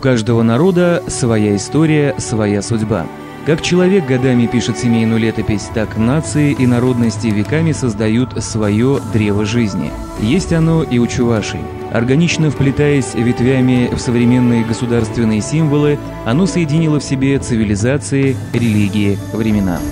каждого народа своя история, своя судьба. Как человек годами пишет семейную летопись, так нации и народности веками создают свое древо жизни. Есть оно и у чувашей. Органично вплетаясь ветвями в современные государственные символы, оно соединило в себе цивилизации, религии, времена. –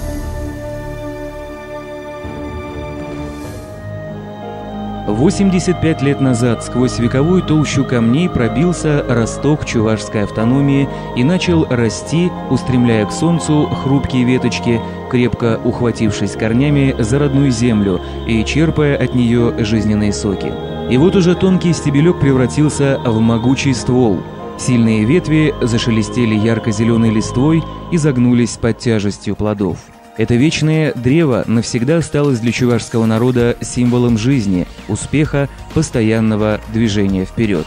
85 лет назад сквозь вековую толщу камней пробился росток чувашской автономии и начал расти, устремляя к солнцу хрупкие веточки, крепко ухватившись корнями за родную землю и черпая от нее жизненные соки. И вот уже тонкий стебелек превратился в могучий ствол. Сильные ветви зашелестели ярко-зеленой листвой и загнулись под тяжестью плодов. Это вечное древо навсегда осталось для чувашского народа символом жизни, успеха, постоянного движения вперед.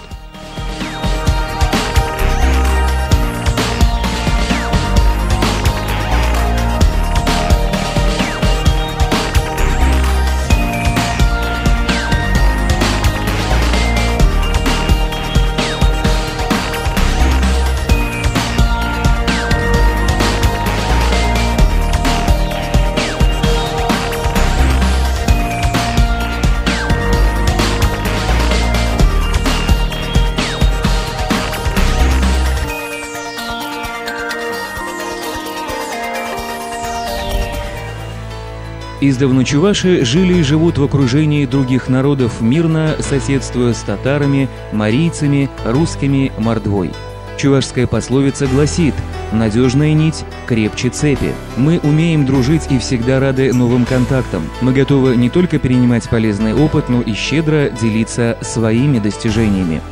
Издавна чуваши жили и живут в окружении других народов мирно, соседствуя с татарами, марийцами, русскими, мордвой. Чувашская пословица гласит: «Надежная нить крепче цепи». Мы умеем дружить и всегда рады новым контактам. Мы готовы не только перенимать полезный опыт, но и щедро делиться своими достижениями.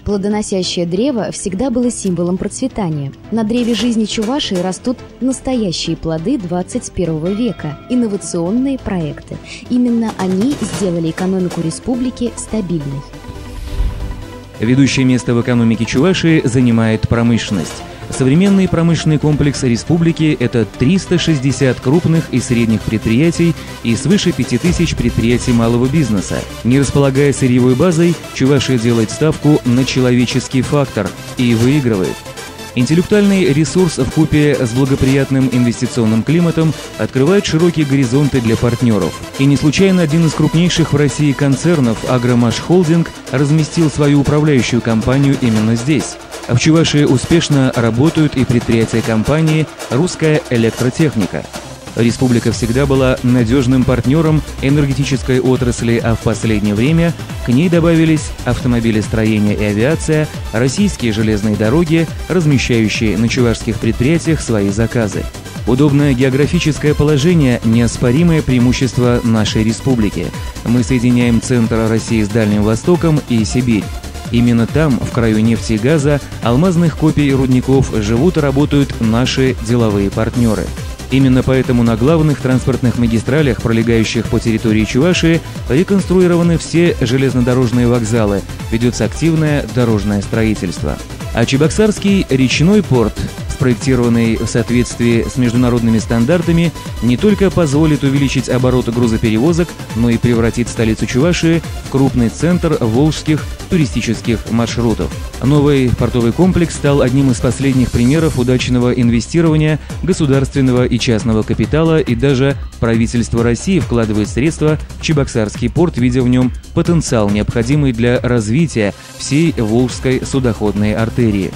Плодоносящее древо всегда было символом процветания. На древе жизни чувашей растут настоящие плоды 21 века – инновационные проекты. Именно они сделали экономику республики стабильной. Ведущее место в экономике Чувашии занимает промышленность. Современный промышленный комплекс республики – это 360 крупных и средних предприятий и свыше 5000 предприятий малого бизнеса. Не располагая сырьевой базой, Чувашия делает ставку на человеческий фактор и выигрывает. Интеллектуальный ресурс вкупе с благоприятным инвестиционным климатом открывает широкие горизонты для партнеров. И не случайно один из крупнейших в России концернов «Агромаш Холдинг» разместил свою управляющую компанию именно здесь. А в Чувашии успешно работают и предприятия компании «Русская электротехника». Республика всегда была надежным партнером энергетической отрасли, а в последнее время к ней добавились автомобилестроение и авиация, российские железные дороги, размещающие на чувашских предприятиях свои заказы. Удобное географическое положение – неоспоримое преимущество нашей республики. Мы соединяем центр России с Дальним Востоком и Сибирь. Именно там, в краю нефти и газа, алмазных копий рудников живут и работают наши деловые партнеры. Именно поэтому на главных транспортных магистралях, пролегающих по территории Чувашии, реконструированы все железнодорожные вокзалы, ведется активное дорожное строительство. А Чебоксарский речной порт, спроектированный в соответствии с международными стандартами, не только позволит увеличить оборот грузоперевозок, но и превратит столицу Чувашии в крупный центр волжских туристических маршрутов. Новый портовый комплекс стал одним из последних примеров удачного инвестирования государственного и частного капитала, и даже правительство России вкладывает средства в Чебоксарский порт, видя в нем потенциал, необходимый для развития всей волжской судоходной артерии.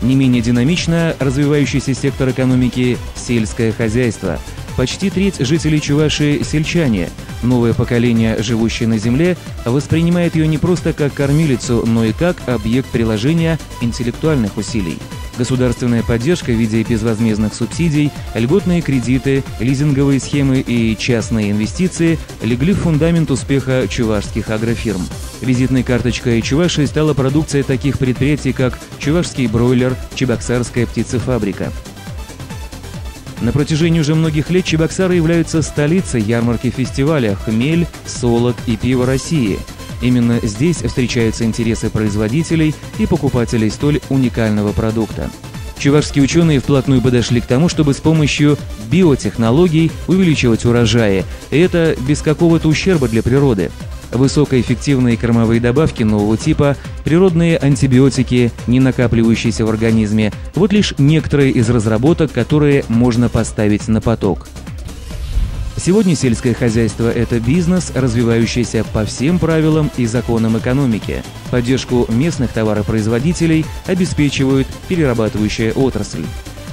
Не менее динамично развивающийся сектор экономики – сельское хозяйство. Почти треть жителей Чувашии – сельчане. Новое поколение, живущее на земле, воспринимает ее не просто как кормилицу, но и как объект приложения интеллектуальных усилий. Государственная поддержка в виде безвозмездных субсидий, льготные кредиты, лизинговые схемы и частные инвестиции легли в фундамент успеха чувашских агрофирм. Визитной карточкой Чувашии стала продукция таких предприятий, как Чувашский бройлер, Чебоксарская птицефабрика. На протяжении уже многих лет Чебоксары являются столицей ярмарки фестиваля «Хмель, солод и пиво России». Именно здесь встречаются интересы производителей и покупателей столь уникального продукта. Чувашские ученые вплотную подошли к тому, чтобы с помощью биотехнологий увеличивать урожаи, и это без какого-то ущерба для природы. Высокоэффективные кормовые добавки нового типа, природные антибиотики, не накапливающиеся в организме – вот лишь некоторые из разработок, которые можно поставить на поток. Сегодня сельское хозяйство – это бизнес, развивающийся по всем правилам и законам экономики. Поддержку местных товаропроизводителей обеспечивает перерабатывающая отрасль.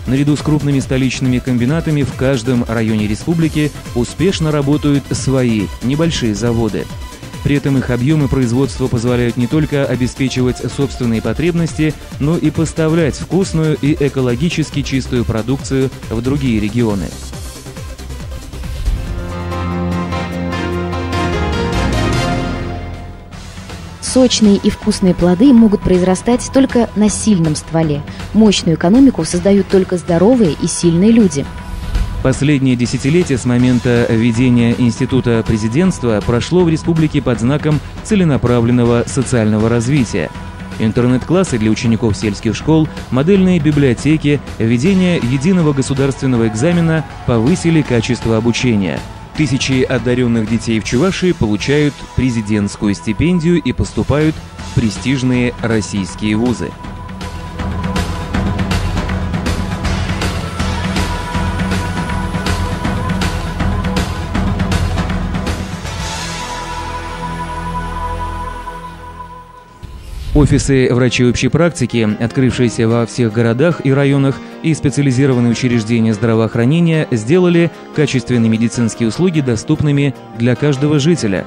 Наряду с крупными столичными комбинатами в каждом районе республики успешно работают свои небольшие заводы. При этом их объемы производства позволяют не только обеспечивать собственные потребности, но и поставлять вкусную и экологически чистую продукцию в другие регионы. Сочные и вкусные плоды могут произрастать только на сильном стволе. Мощную экономику создают только здоровые и сильные люди. Последнее десятилетие с момента введения института президентства прошло в республике под знаком целенаправленного социального развития. Интернет-классы для учеников сельских школ, модельные библиотеки, введение единого государственного экзамена повысили качество обучения. Тысячи одаренных детей в Чувашии получают президентскую стипендию и поступают в престижные российские вузы. Офисы врачей общей практики, открывшиеся во всех городах и районах, и специализированные учреждения здравоохранения сделали качественные медицинские услуги доступными для каждого жителя.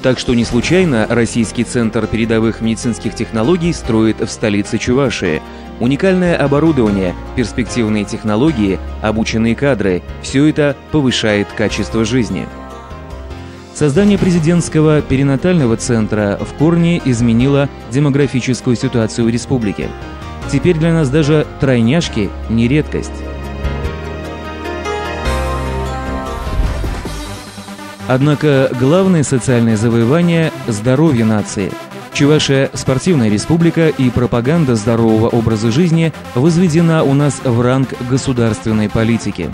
Так что не случайно Российский центр передовых медицинских технологий строит в столице Чувашии. Уникальное оборудование, перспективные технологии, обученные кадры – все это повышает качество жизни. Создание президентского перинатального центра в корне изменило демографическую ситуацию в республике. Теперь для нас даже тройняшки не редкость. Однако главное социальное завоевание – здоровье нации. Чувашия – спортивная республика, и пропаганда здорового образа жизни возведена у нас в ранг государственной политики.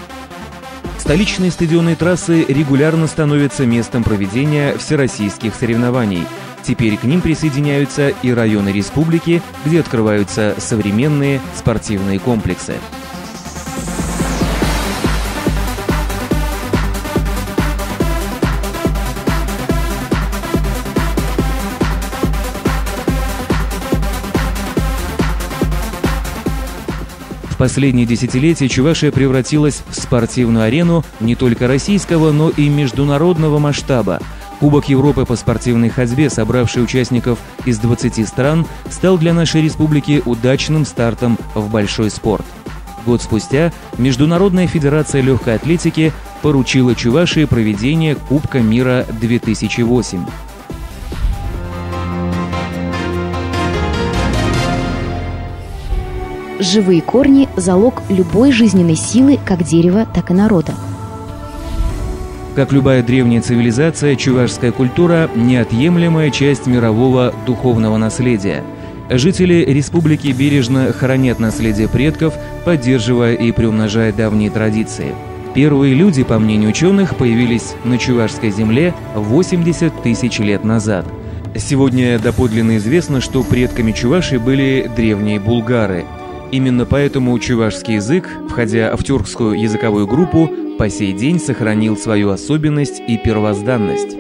Столичные стадионные трассы регулярно становятся местом проведения всероссийских соревнований. Теперь к ним присоединяются и районы республики, где открываются современные спортивные комплексы. В последние десятилетия Чувашия превратилась в спортивную арену не только российского, но и международного масштаба. Кубок Европы по спортивной ходьбе, собравший участников из 20 стран, стал для нашей республики удачным стартом в большой спорт. Год спустя Международная федерация легкой атлетики поручила Чувашии проведение Кубка мира 2008. Живые корни – залог любой жизненной силы как дерева, так и народа. Как любая древняя цивилизация, чувашская культура – неотъемлемая часть мирового духовного наследия. Жители республики бережно хранят наследие предков, поддерживая и приумножая давние традиции. Первые люди, по мнению ученых, появились на чувашской земле 80 тысяч лет назад. Сегодня доподлинно известно, что предками Чувашии были древние булгары. Именно поэтому чувашский язык, входя в тюркскую языковую группу, по сей день сохранил свою особенность и первозданность.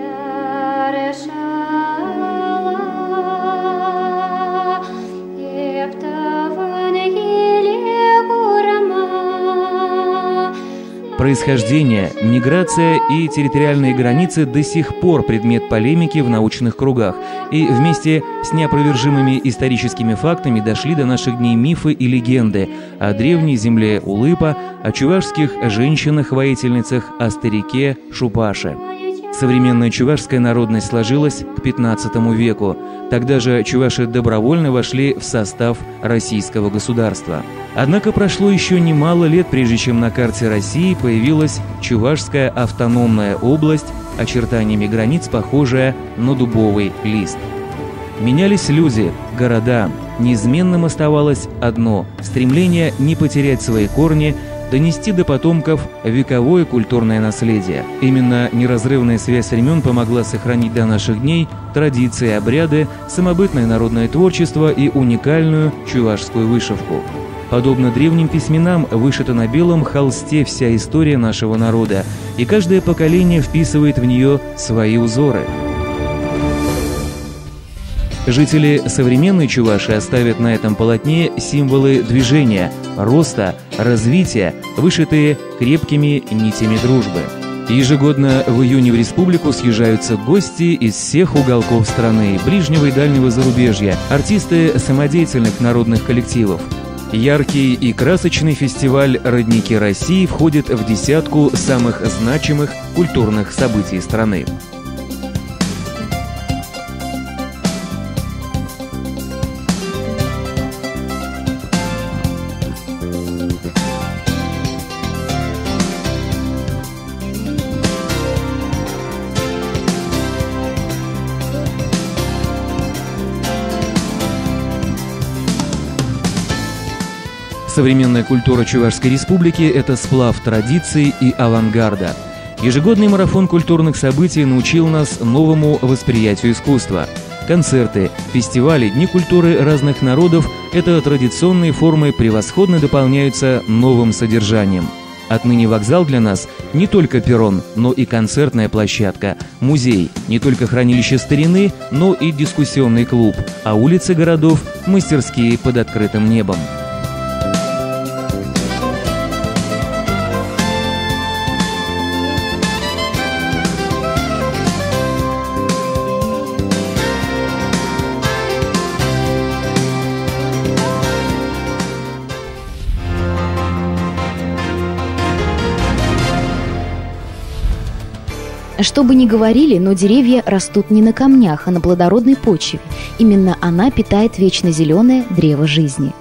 Происхождение, миграция и территориальные границы до сих пор предмет полемики в научных кругах, и вместе с неопровержимыми историческими фактами дошли до наших дней мифы и легенды о древней земле Улыпа, о чувашских женщинах-воительницах, о старике Шупаше. Современная чувашская народность сложилась к XV веку. Тогда же чуваши добровольно вошли в состав российского государства. Однако прошло еще немало лет, прежде чем на карте России появилась Чувашская автономная область, очертаниями границ похожая на дубовый лист. Менялись люди, города, неизменным оставалось одно – стремление не потерять свои корни, донести до потомков вековое культурное наследие. Именно неразрывная связь времен помогла сохранить до наших дней традиции, обряды, самобытное народное творчество и уникальную чувашскую вышивку. Подобно древним письменам, вышита на белом холсте вся история нашего народа, и каждое поколение вписывает в нее свои узоры. Жители современной Чувашии оставят на этом полотне символы движения, роста, развития, вышитые крепкими нитями дружбы. Ежегодно в июне в республику съезжаются гости из всех уголков страны, ближнего и дальнего зарубежья, артисты самодеятельных народных коллективов. Яркий и красочный фестиваль «Родники России» входит в десятку самых значимых культурных событий страны. Современная культура Чувашской республики – это сплав традиций и авангарда. Ежегодный марафон культурных событий научил нас новому восприятию искусства. Концерты, фестивали, дни культуры разных народов – это традиционные формы превосходно дополняются новым содержанием. Отныне вокзал для нас не только перрон, но и концертная площадка, музей, не только хранилище старины, но и дискуссионный клуб, а улицы городов – мастерские под открытым небом. Что бы ни говорили, но деревья растут не на камнях, а на плодородной почве. Именно она питает вечно зеленое древо жизни.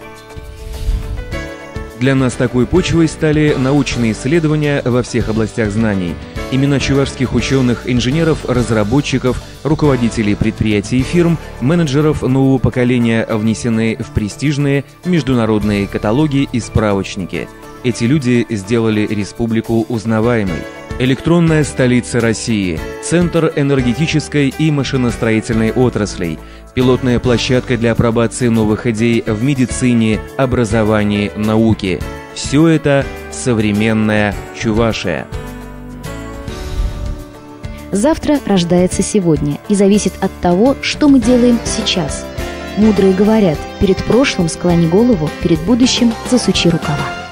Для нас такой почвой стали научные исследования во всех областях знаний. Имена чувашских ученых, инженеров, разработчиков, руководителей предприятий и фирм, менеджеров нового поколения внесены в престижные международные каталоги и справочники. Эти люди сделали республику узнаваемой. Электронная столица России, центр энергетической и машиностроительной отраслей, пилотная площадка для апробации новых идей в медицине, образовании, науке. Все это современная Чувашия. Завтра рождается сегодня и зависит от того, что мы делаем сейчас. Мудрые говорят: перед прошлым склони голову, перед будущим засучи рукава.